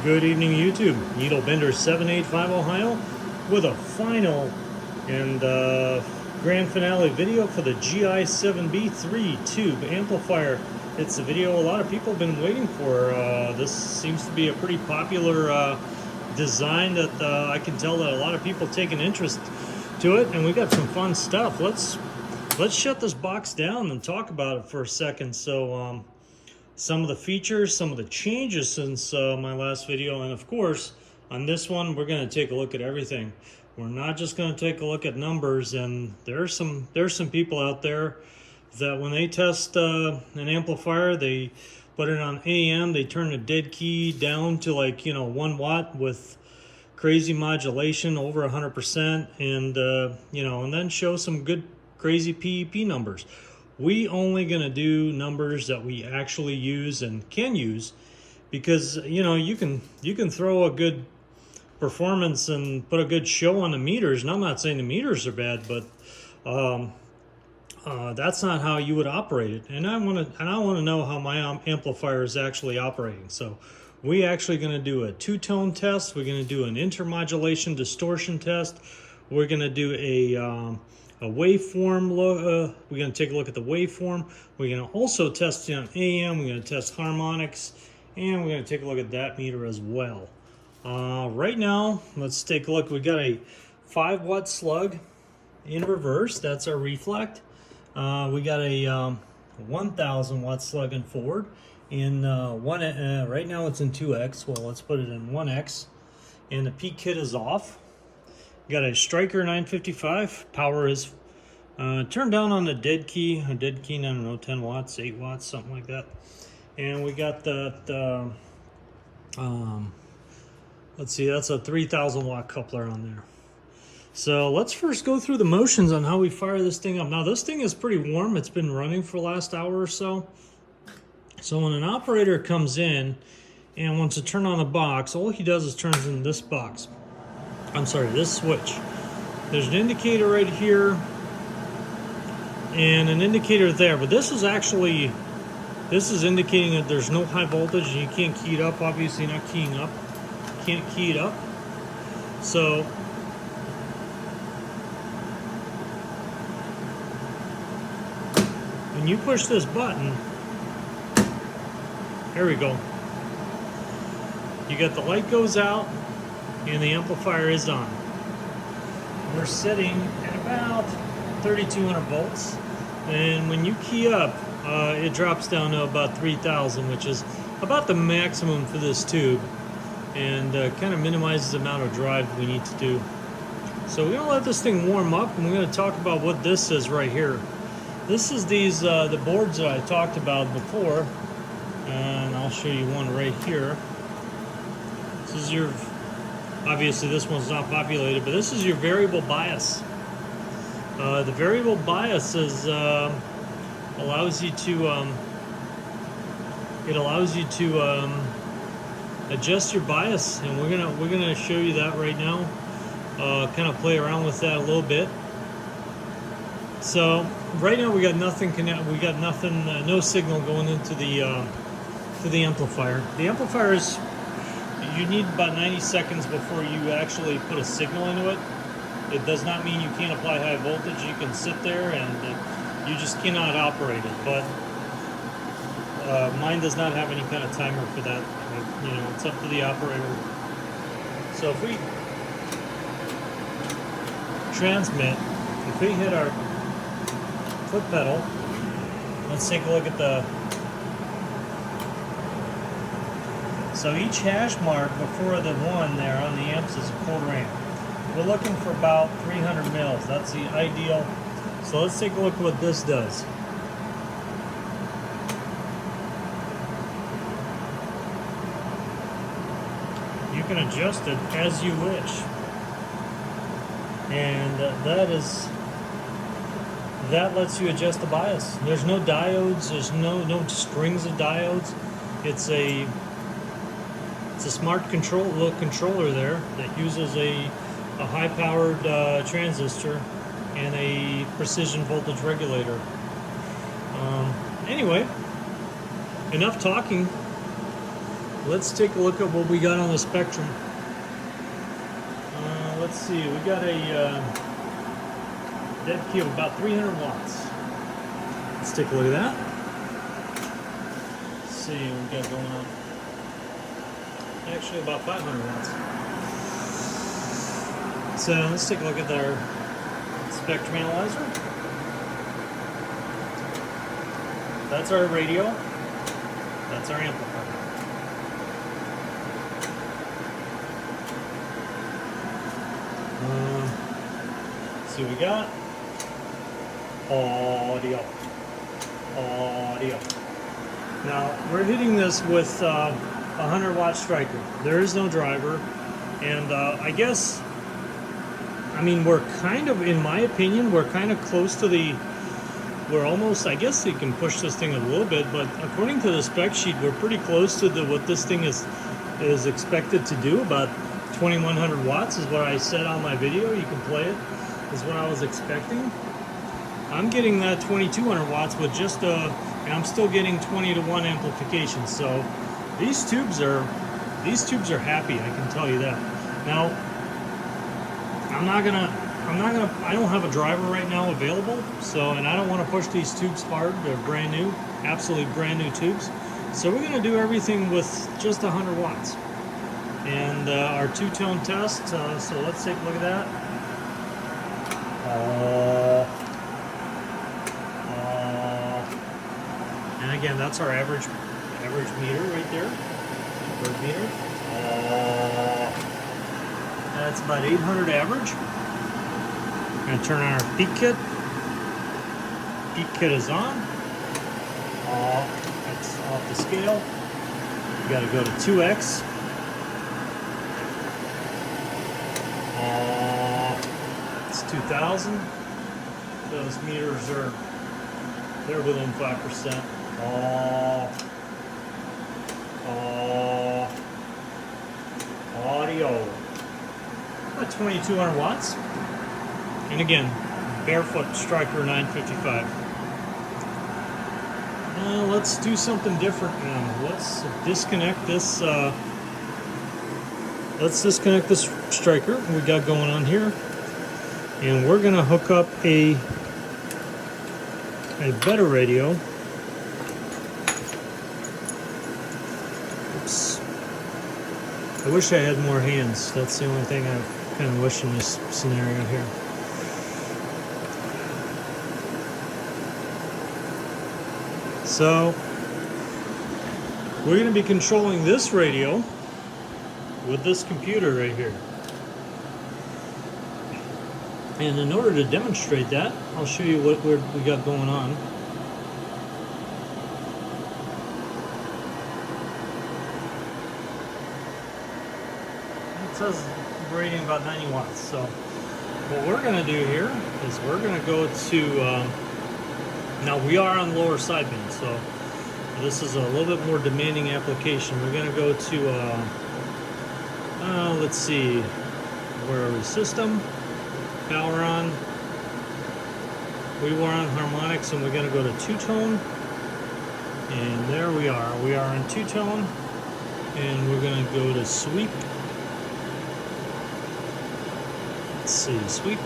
Good evening, YouTube. Needle Bender 785 Ohio with a final and grand finale video for the GI-7b 3-tube amplifier. It's a video a lot of people have been waiting for. This seems to be a pretty popular design that I can tell that a lot of people take an interest to it, and we got some fun stuff. Let's shut this box down and talk about it for a second. So some of the features, some of the changes since my last video, and of course on this one we're going to take a look at everything. We're not just going to take a look at numbers, and there's some people out there that when they test an amplifier, they put it on AM, they turn the dead key down to 1 watt with crazy modulation over 100%, and and then show some good crazy PEP numbers. We only going to do numbers that we actually use and can use, because you can throw a good performance and put a good show on the meters, and I'm not saying the meters are bad, but that's not how you would operate it. And I want to know how my amplifier is actually operating. So we actually going to do a two-tone test. We're going to do an intermodulation distortion test. We're going to do a waveform. We're going to take a look at the waveform. We're going to also test it on AM. We're going to test harmonics, and we're going to take a look at that meter as well. Right now, let's take a look. We got a 5-watt slug in reverse. That's our reflect. We got a 1,000 watt slug in forward. In right now it's in 2x. Well, let's put it in 1x. And the peak kit is off. Got a Striker 955. Power is turned down on the dead key. A dead key, I don't know, 10 watts, 8 watts, something like that. And we got the let's see, that's a 3,000 watt coupler on there. So let's first go through the motions on how we fire this thing up. Now this thing is pretty warm. It's been running for the last hour or so. So when an operator comes in and wants to turn on the box, all he does is turns in this box. I'm sorry, this switch. There's an indicator right here and an indicator there, but this is indicating that there's no high voltage and you can't key it up. Obviously not keying up. Can't key it up. So when you push this button, there we go. You got the light goes out and the amplifier is on. We're sitting at about 3,200 volts, and when you key up, it drops down to about 3,000, which is about the maximum for this tube, and kind of minimizes the amount of drive we need to do. So we're gonna let this thing warm up, and we're gonna talk about what this is right here. This is these the boards that I talked about before, and I'll show you one right here. This is your, obviously this one's not populated, but this is your variable bias. The variable bias is allows you to adjust your bias, and we're gonna show you that right now. Kind of play around with that a little bit. So right now we got nothing no signal going into the amplifier. The amplifier is, you need about 90 seconds before you actually put a signal into it. It does not mean you can't apply high voltage. You can sit there and you just cannot operate it. But mine does not have any kind of timer for that. It's up to the operator. So if we transmit, if we hit our foot pedal, let's take a look at the. So each hash mark before the 1 there on the amps is a 1/4 amp. We're looking for about 300 mils. That's the ideal. So let's take a look at what this does. You can adjust it as you wish, and that lets you adjust the bias. There's no diodes. There's no strings of diodes. It's a smart little controller there that uses a high-powered transistor and a precision voltage regulator. Anyway, enough talking. let's take a look at what we got on the spectrum. Let's see, we got a dead key of about 300 watts. Let's take a look at that. Let's see what we got going on. Actually, about 500 watts. So let's take a look at our spectrum analyzer. That's our radio. That's our amplifier. See what we got. Audio. Now we're hitting this with a 100-watt striker. There is no driver, and I guess, I mean, we're kind of, in my opinion, we're kind of close to the. We're almost, I guess you can push this thing a little bit, but according to the spec sheet, we're pretty close to what this thing is expected to do. About 2100 watts is what I said on my video. You can play it, is what I was expecting. I'm getting that 2200 watts with just and I'm still getting 20-to-1 amplification. So these tubes are happy, I can tell you that. Now, I don't have a driver right now available, so, and I don't want to push these tubes hard. They're brand new, absolutely brand new tubes. So we're going to do everything with just 100 watts. And our two-tone test, so let's take a look at that. And again, that's our average meter right there, bird meter. That's about 800 average. I'm going to turn on our peak kit. Peak kit is on. It's off the scale. We got to go to 2x. It's 2000. Those meters they're within 5%. Audio. About 2200 watts. And again, barefoot striker 955. Now let's do something different now. Let's disconnect this. Let's disconnect this striker we got going on here, and we're gonna hook up a better radio. Oops. I wish I had more hands. That's the only thing I kind of wish in this scenario here. So we're going to be controlling this radio with this computer right here. And in order to demonstrate that, I'll show you what we got going on. It says rating about 90 watts. So what we're going to do here is we're going to go to now we are on lower sideband, so this is a little bit more demanding application. We're going to go to, let's see, where are we? System, power on. We were on harmonics, and we're going to go to two-tone. And there we are. We are in two-tone, and we're going to go to sweep. Let's see, sweep.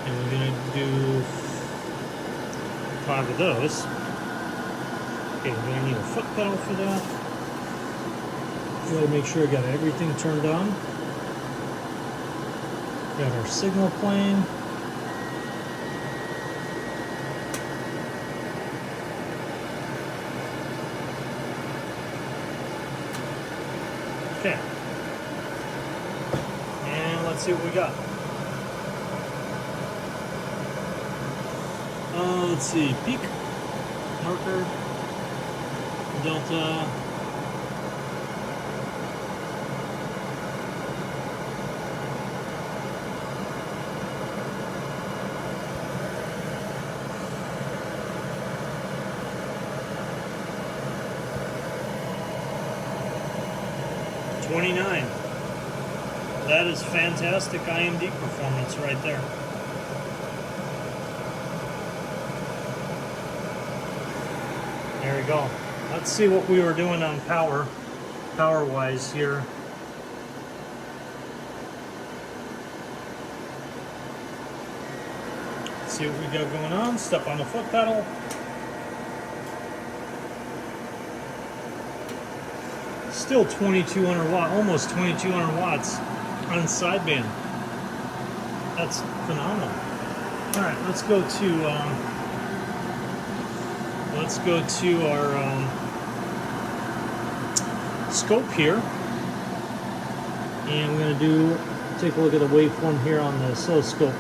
And we're going to do 5 of those. Okay, we're going to need a foot pedal for that. We got to make sure we got everything turned on. Got our signal playing. Okay. And let's see what we got. Let's see, peak, marker, delta, $29. That is fantastic IMD performance right there. There we go. Let's see what we were doing on power. power wise here. Let's see what we got going on. Step on the foot pedal. Still 2200 watt, almost 2200 watts on sideband. That's phenomenal. All right, let's go to our scope here, and we're going to take a look at the waveform here on the oscilloscope.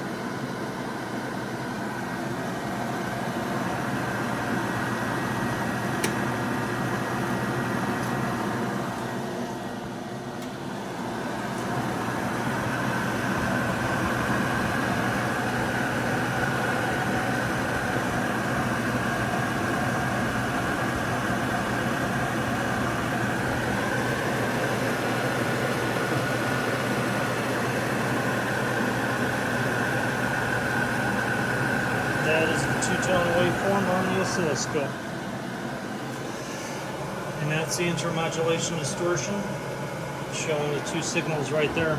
That is the two-tone waveform on the oscilloscope. And that's the intermodulation distortion, showing the two signals right there.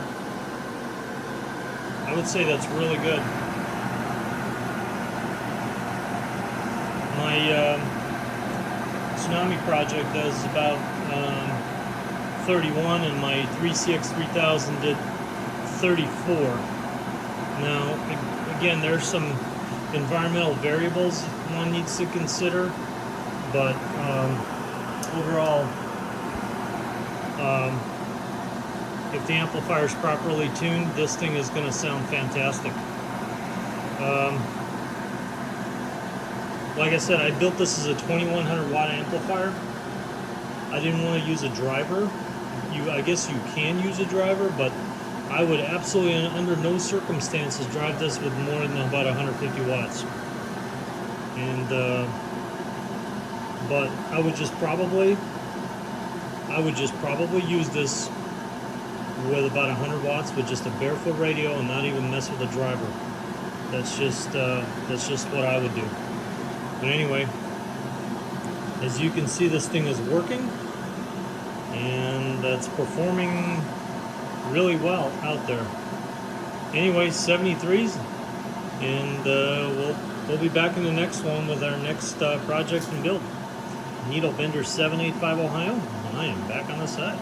I would say that's really good. My Tsunami project does about 31, and my 3CX3000 did 34. Now, again, there's some environmental variables one needs to consider, but overall, if the amplifier is properly tuned, this thing is going to sound fantastic. Like I said, I built this as a 2100 watt amplifier. I didn't want to use a driver. I guess you can use a driver, but I would absolutely, under no circumstances, drive this with more than about 150 watts. And but I would just probably use this with about 100 watts with just a barefoot radio and not even mess with a driver. That's just what I would do. But anyway, as you can see, this thing is working, and it's performing really well out there. Anyway, 73s, and we'll be back in the next one with our next project and build. Needle Bender 785 Ohio. I am back on the side.